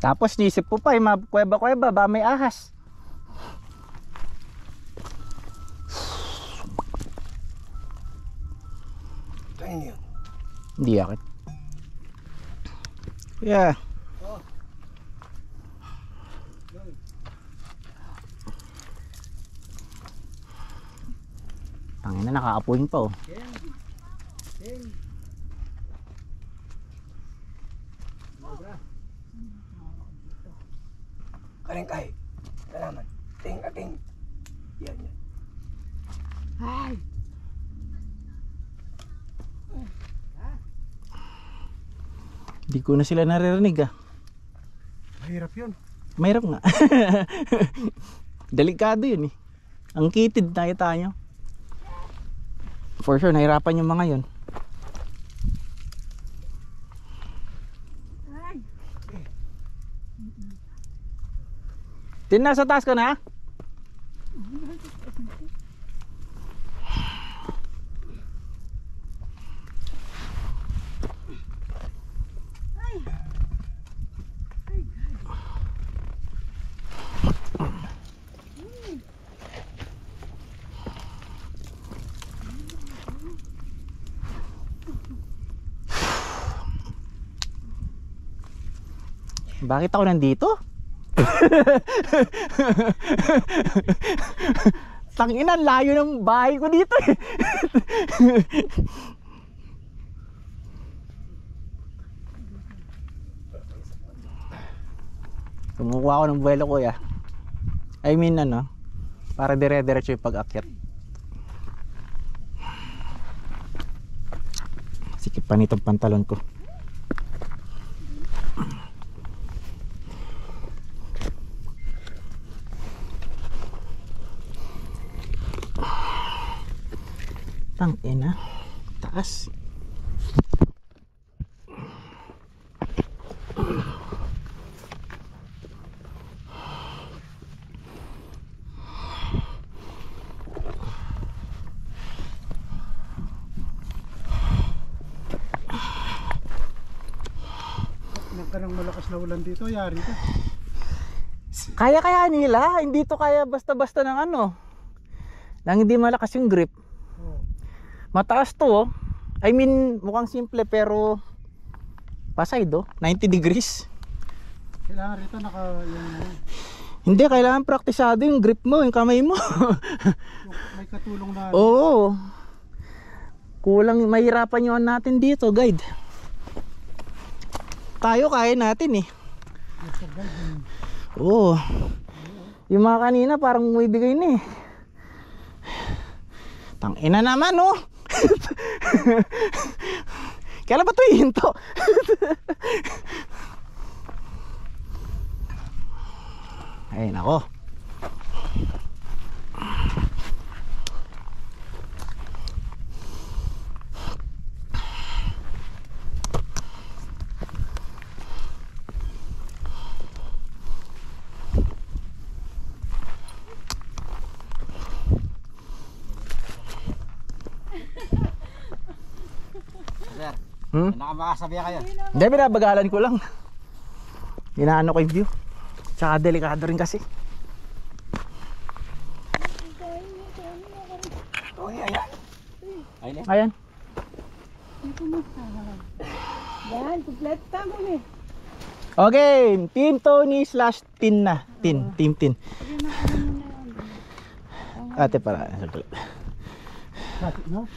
Tapos nisip po pa, kuweba-kuweba, ba may ahas. Hindi akit. Yeah. Tangina, nakaapuin pa oh. Karing kay. Salamat. Ting ating. Yan yan. Ay. Hindi ko na sila naririnig ah. Mahirap yun. Mahirap nga. Delikado yun eh. Ang kitid nakita nyo. For sure nahirapan yung mga yun. Tin, nasa taas ka na? Bakit ako nandito? Tangina, layo ng bahay ko dito eh. Kumukuha ako ng buwelo kuya. I mean ano, para dire-diretso yung pag-akyat. Sikip pa nitong pantalon ko. Tangina, taas. Nagkanang malakas na ulan dito, yari ka. Kaya nila, hindi to kaya basta-basta ng ano. Nang hindi malakas yung grip. Mataas to oh. I mean, mukhang simple pero pasay do, 90 degrees. Kailangan rito naka yung Hindi, kailangan praktisado yung grip mo, yung kamay mo. may katulong na. Oo. Kulang, mahirapan yun natin dito, guide. Tayo kaya natin eh. Oo. Yung mga kanina parang umibigay na eh. Tangina naman oh. Kailan ba ito ihinto? Ay nako. Nakabakasabihan kayo. Hindi, binabagalan ko lang. Inaano ko yung view. Tsaka delikado rin kasi. Ayan. Yan, kumpleto mo eh. Okay, Team Tony / Tin na. Team Tin. Ate para. No?